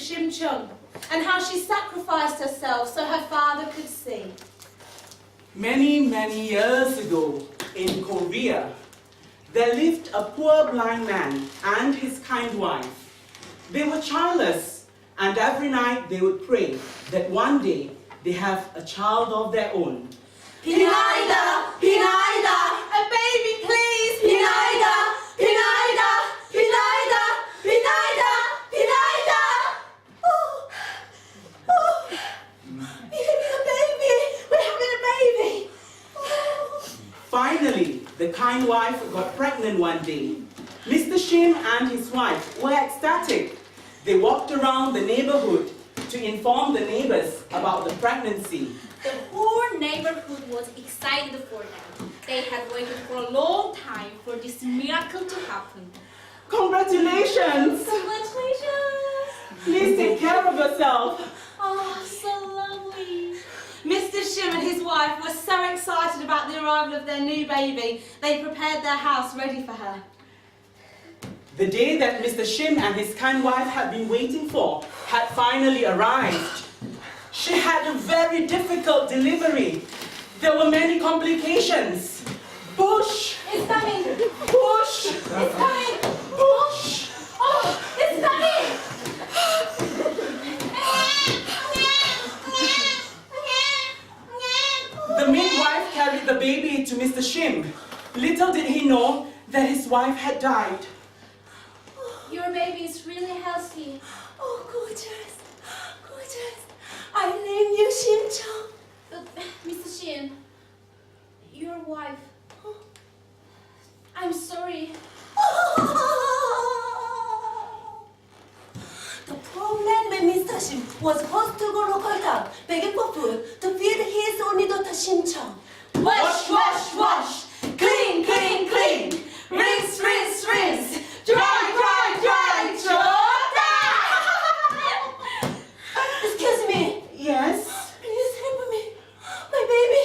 Shim Chung and how she sacrificed herself so her father could see. Many, many years ago in Korea, there lived a poor blind man and his kind wife. They were childless, and every night they would pray that one day they have a child of their own. Pinaida! Pinaida! A baby, please! Pinaida! Pinaida! Pinaida! Pinaida! Pinaida! Oh! Oh! We're having a baby! We're having a baby! Oh. Finally, the kind wife got pregnant one day. Mr. Shim and his wife were ecstatic. They walked around the neighborhood to inform the neighbors about the pregnancy. The whole neighborhood was excited for them. They had waited for a long time for this miracle to happen. Congratulations! Congratulations! Please take care of yourself. Oh, so lovely. Mr. Shim and his wife were so excited about the arrival of their new baby, they prepared their house ready for her. The day that Mr. Shim and his kind wife had been waiting for had finally arrived. She had a very difficult delivery. There were many complications. Push! It's coming! Push! It's coming! Push! Oh, it's coming! The midwife carried the baby to Mr. Shim. Little did he know that his wife had died. Your baby is really healthy. Oh, gorgeous! Gorgeous! I named you Shim Chung. But, Mr. Shim, your wife. I'm sorry. The poor man when Mr. Shim was forced to go local town begging for food to feed his only daughter Shim Chung. Wash, wash, wash! Clean, clean, clean! Rinse, rinse, rinse! Dry, dry, dry! Chota! Excuse me. Yes? Please help me. My baby.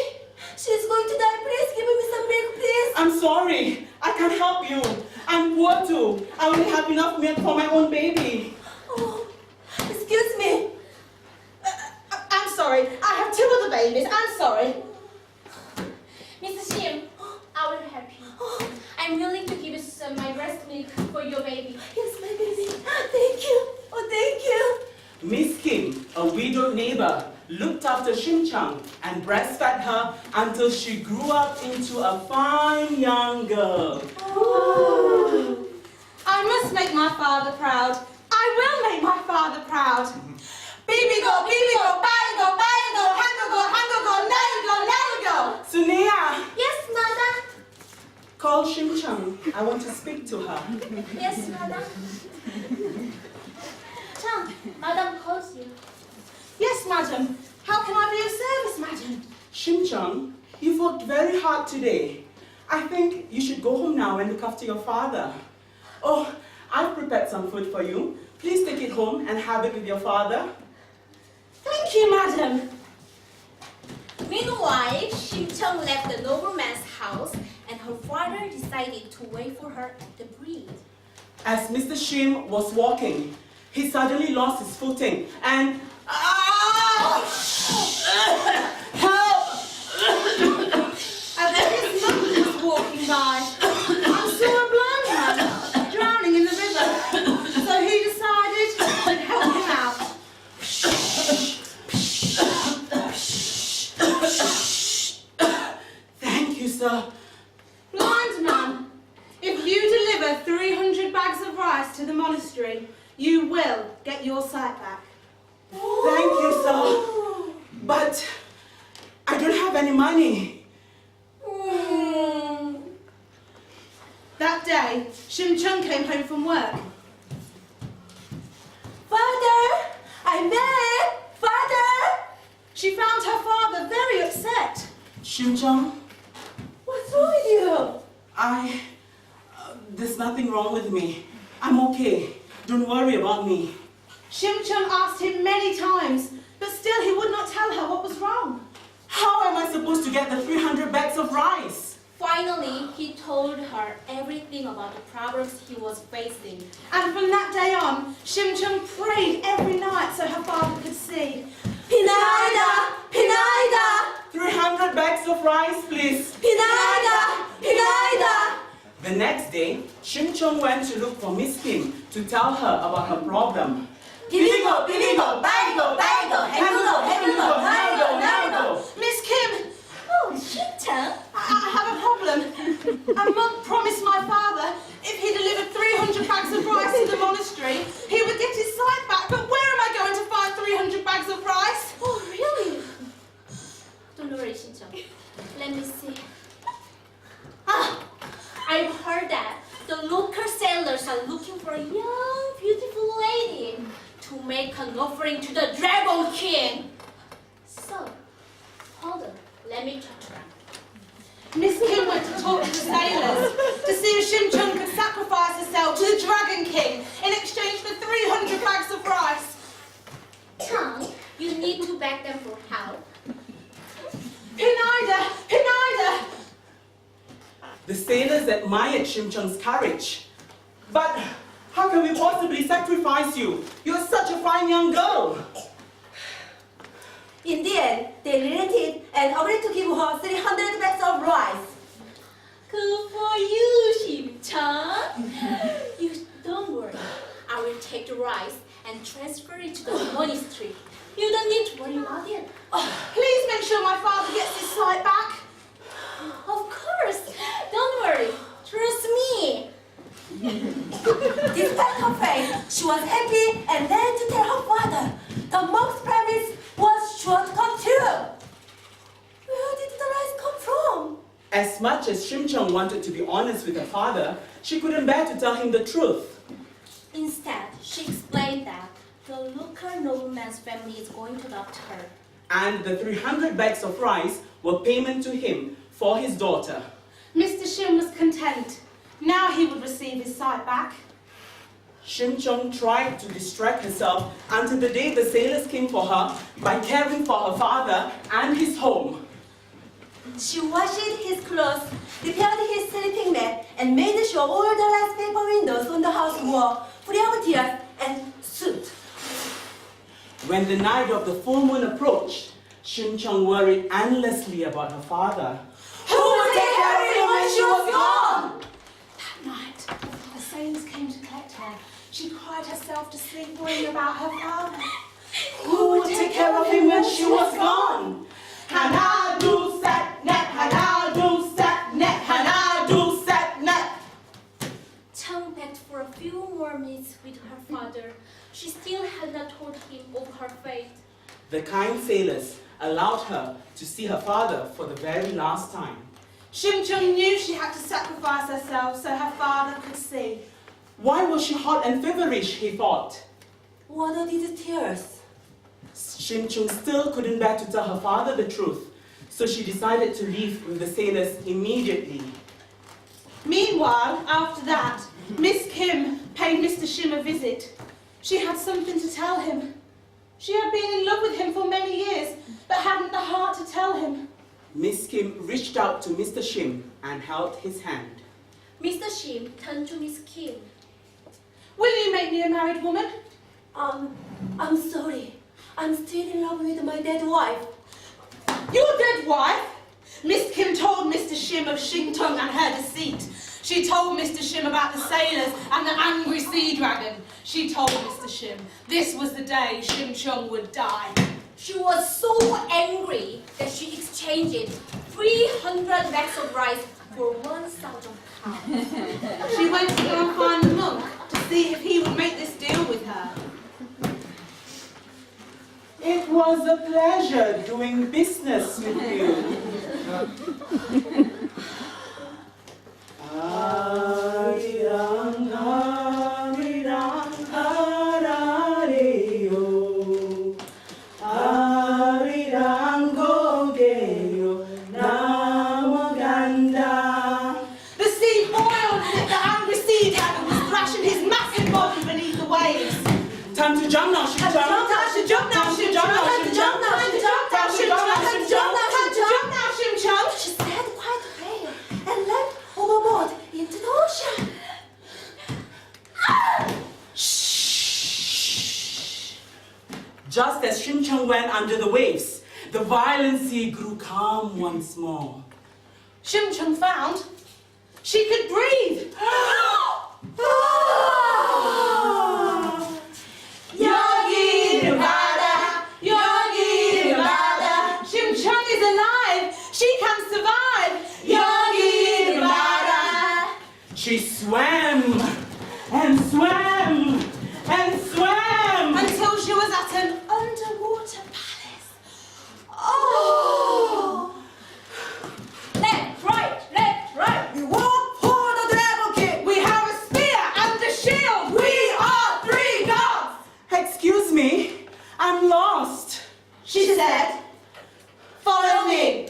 She's going to die. Please give me some milk, please. I'm sorry. I can't help you. I'm poor too. I only have enough milk for my own baby. Oh, excuse me. I'm sorry. I have two other babies. I'm sorry. Mr. Shim, I will help you. I'm willing to give you some my breast milk for your baby. Yes, my baby. Thank you. Oh, thank you. Miss Kim, a widowed neighbor, looked after Shim Chung and breastfed her until she grew up into a fine young girl. Oh. I must make my father proud. I will make my father proud. Baby go, bye go, hango go, now you go. Sunia, Yes, madam. call Shim Chung. I want to speak to her. Yes, madam. Chung, madam calls you. Yes, madam. How can I be of service, madam? Shim Chung, you've worked very hard today. I think you should go home now and look after your father. Oh, I've prepared some food for you. Please take it home and have it with your father. Thank you, madam. Meanwhile, Shim Chung left the nobleman's house and her father decided to wait for her at the bridge. As Mr. Shim was walking, he suddenly lost his footing and... Help! And then his mother was walking by and saw a blind man drowning in the river. So he decided to help him out. Thank you, sir. Blind man, if you deliver 300 bags of rice to the monastery, you will get your sight back. Thank you, sir. But I don't have any money. That day, Shim Chung came home from work. Father, I'm there. Father! She found her father very upset. Shim Chung, What's wrong with you? there's nothing wrong with me. I'm okay. Don't worry about me. Shim Chung asked him many times, but still he would not tell her what was wrong. How am I supposed to get the 300 bags of rice? Finally, he told her everything about the problems he was facing. And from that day on, Shim Chung prayed every night so her father could see. Pinaida! Pinaida! 300 bags of rice, please. Pinaida! Pinaida! The next day, Shim Chung went to look for Miss Kim to tell her about her problem. 비비고 비비고 바이고 바이고 해보고 해보고 바이고 바이고. Miss Kim, Oh, Shim-chung. I have a problem. And Mum promised my father if he delivered 300 bags of rice to the monastery, he would get his sight back. But where am I going to find 300 bags of rice? Oh, really? Don't worry, Shim-chung. Let me see. Ah, I've heard that the local sailors are looking for a young, beautiful lady to make an offering to the Dragon King. So, hold on. Let me talk to her. Miss Kim went to talk to the sailors to see if Shim Chung could sacrifice herself to the Dragon King in exchange for 300 bags of rice. Chung, you need to beg them for help. Pinaida! Pinaida! The sailors admired Shim Chung's courage. But how can we possibly sacrifice you? You're such a fine young girl. In the end, they relented and agreed to give her 300 bags of rice. Good for you, Shim-chung. You don't worry. I will take the rice and transfer it to the monastery. You don't need to worry about it. Please make sure my father gets his sight back. Of course. Don't worry. Trust me. Despite her faith, she was happy and ran to tell her father. The monk's promise was sure to come true. Where did the rice come from? As much as Shim Chung wanted to be honest with her father, she couldn't bear to tell him the truth. Instead, she explained that the local nobleman's family is going to adopt her. And the 300 bags of rice were payment to him for his daughter. Mr. Shim was content. Now he would receive his sight back. Shim Chung tried to distract herself until the day the sailors came for her by caring for her father and his home. She washed his clothes, repaired his sleeping mat, and made sure all the rice paper windows on the house were free of tears and soot. When the night of the full moon approached, Shim Chung worried endlessly about her father. Who would take care of him when she was gone? That night, before the sailors came to collect her, she cried herself to sleep worrying about her father. Who would take care of him when she was gone? Hana do sat net, hana do sat net, hana do sat net. Chung begged for a few more minutes with her father. She still had not told him of her fate. The kind sailors allowed her to see her father for the very last time. Shim Chung knew she had to sacrifice herself so her father could see. Why was she hot and feverish, he thought. What are these tears? Shim Chung still couldn't bear to tell her father the truth, so she decided to leave with the sailors immediately. Meanwhile, after that, Miss Kim paid Mr. Shim a visit. She had something to tell him. She had been in love with him for many years, but hadn't the heart to tell him. Miss Kim reached out to Mr. Shim and held his hand. Mr. Shim turned to Miss Kim. Will you make me a married woman? I'm sorry. I'm still in love with my dead wife. Your dead wife? Miss Kim told Mr. Shim of Shing Tung and her deceit. She told Mr. Shim about the sailors and the angry sea dragon. She told Mr. Shim this was the day Shim Chung would die. She was so angry that she exchanged 300 bags of rice for 1,000 pounds. She went to go and find the monk to see if he would make this deal with her. It was a pleasure doing business with you. Arirang, arirang, arareo. Arirang gogeyo, namaganda. The sea boiled and the angry sea dragon was thrashing his massive body beneath the waves. Time to jump now, Shim Chung. Time to jump now, Shim Chung. Time to jump now, Shim Chung. Time to jump now, Shim Chung. Time to jump now, Shim Chung. She said quite pale and Just as Shim Chung went under the waves, the violent sea grew calm once more. Shim Chung found she could breathe. Yogi Rada, Yogi Rada. Shim Chung is alive. She can survive. Yogi Rada. She swam and swam and swam Until she was at an underwater palace. Oh! Left, right. We walk for the Dragon King. We have a spear and a shield. We are 3 gods. Excuse me, I'm lost. She said, follow me.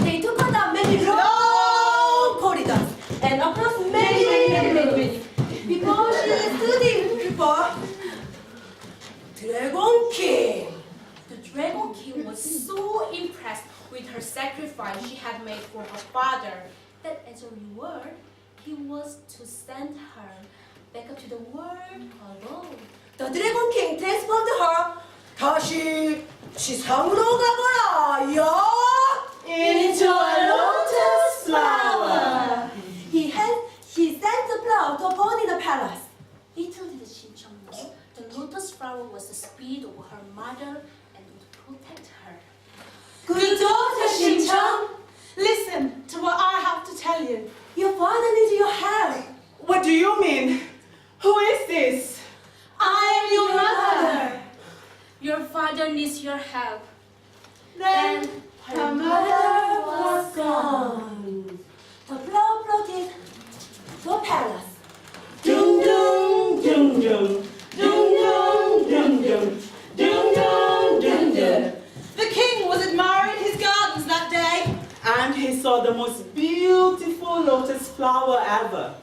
They took her down many long corridors and across many. Before she stood in before Dragon King. The Dragon King was so impressed with her sacrifice she had made for her father that as a reward, he was to send her back up to the world alone. The Dragon King transformed her. 다시 지상으로 가거라. 야! Into a lotus flower. He sent the flower to a pond in the palace. Little did Shim Chung know, the lotus flower was the spirit of her mother and would protect her. Good daughter, Shim Chung. Listen to what I have to tell you. Your father needs your help. What do you mean? Who is this? I am your mother. Your father needs your help. Then Her mother was gone. The flower floated to a palace. Dung dung dung dung dung dung dung dung dung dung dung dung. the king was admiring his gardens that day. And he saw the most beautiful lotus flower ever.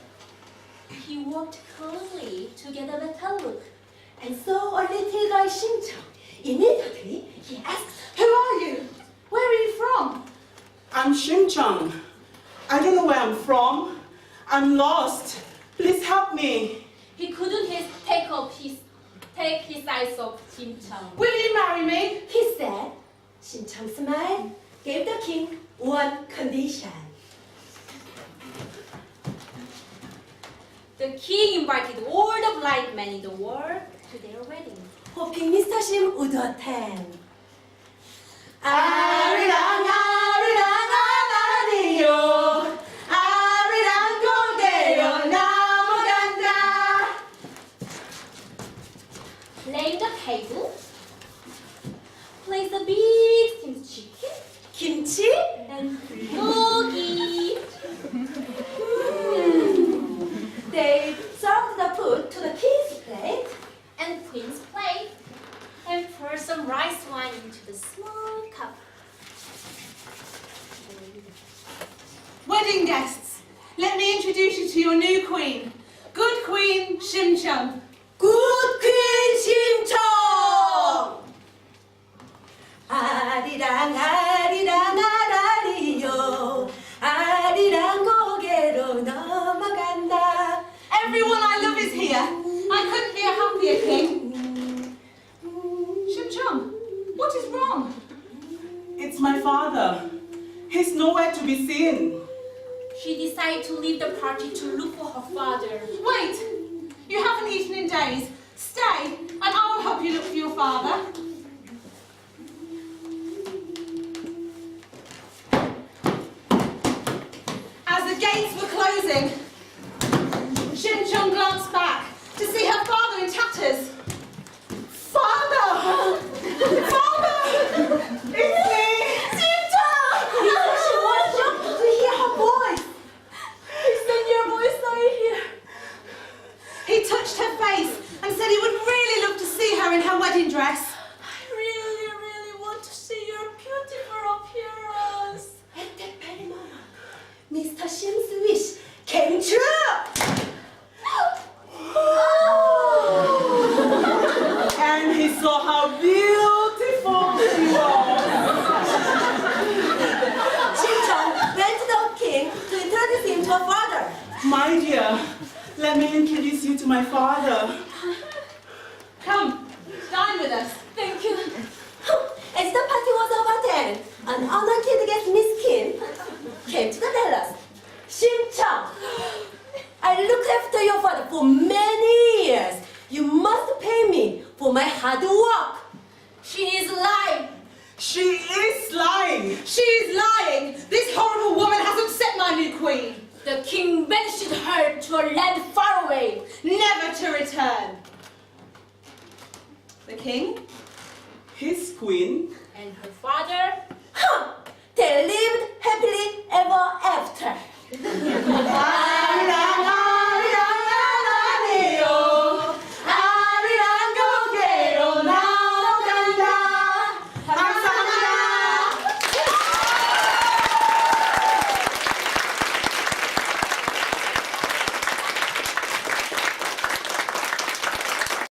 He walked closely to get a better look. And saw a little guy, Shim Chung. Immediately, he asked, Who are you? Where are you from? I'm Shim Chung. I don't know where I'm from. I'm lost. Please help me. He couldn't take his eyes off Shim Chung. Will you marry me? he said. Shim Chung smiled, gave the king one condition. The king invited all the blind men in the world to their wedding. Hoping Mr. Shim would attend. 아리랑 아리랑아리요 아리랑 고개로 넘어간다. Lay the table. Place a big steamed chicken Kimchi? and bulgogi. They served the food to the king's plate. And queen's plate, and pour some rice wine into the small cup. Wedding guests, let me introduce you to your new queen. Good Queen Shim Chung. Good Queen Shim Chung! 아리랑 아리랑 아라리요 아리랑 고개로 넘어간다. Everyone I love is here. I couldn't be a happier king. Shim Chung, what is wrong? It's my father. He's nowhere to be seen. She decided to leave the party to look for her father. Wait, you haven't eaten in days. Stay, and I'll help you look for your father. As the gates were closing, Shim Chung glanced back to see her father in tatters. Father! Father! It's me! Shim Chung! She was shocked to hear her voice. Extend your voice right here. He touched her face and said he would really love to see her in her wedding dress. I really, really want to see your beautiful appearance. At that very moment, Mr. Shim's wish came true. And he saw how beautiful she was. Shim Chung went to the king to introduce him to her father. My dear, let me introduce you to to my father. Come, dine with us. Thank you. As the party was about to end, an honored guest, Miss Kim, came to the palace. Shim Chung, I looked after your father for many years. You must pay me for my hard work. She is lying. She is lying. She's lying. This horrible woman has upset my new queen. The king banished her to a land far away. Never to return. The king? His queen. And her father? Huh! They lived happily ever after. Ah,